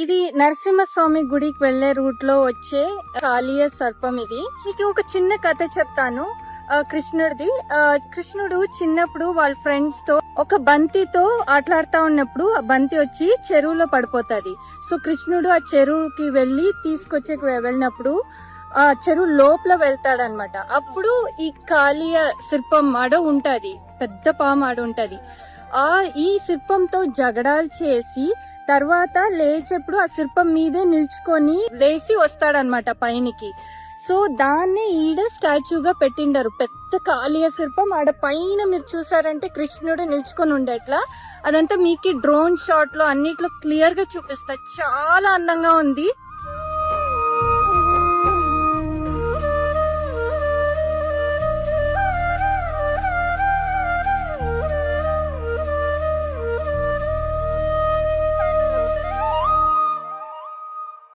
ఇది నరసింహస్వామి గుడికి వెళ్లే రూట్ లో వచ్చే కాళీయ సర్పం. ఇది మీకు ఒక చిన్న కథ చెప్తాను. కృష్ణుడిది. కృష్ణుడు చిన్నప్పుడు వాళ్ళ ఫ్రెండ్స్ తో ఒక బంతితో ఆటలాడుతా ఉన్నప్పుడు ఆ బంతి వచ్చి చెరువులో పడిపోతుంది. సో కృష్ణుడు ఆ చెరువుకి వెళ్లి వెళ్ళినప్పుడు ఆ చెరువు లోపల వెళ్తాడనమాట. అప్పుడు ఈ కాళీయ శిల్పం ఆడ ఉంటది, పెద్ద పాము ఆడ ఉంటది. ఈ శిల్పంతో జగడాలు చేసి తర్వాత లేచేప్పుడు ఆ శిల్పం మీదే నిల్చుకొని లేచి వస్తాడనమాట పైనికి. సో దాన్ని ఈడ స్టాచ్యూగా పెట్టిండారు. పెద్ద కాళీయ శిల్పం ఆడ పైన మీరు చూసారంటే కృష్ణుడు నిల్చుకొని ఉండేట్లా. అదంతా మీకు డ్రోన్ షాట్ లో అన్నిట్లో క్లియర్ గా చూపిస్తా. చాలా అందంగా ఉంది.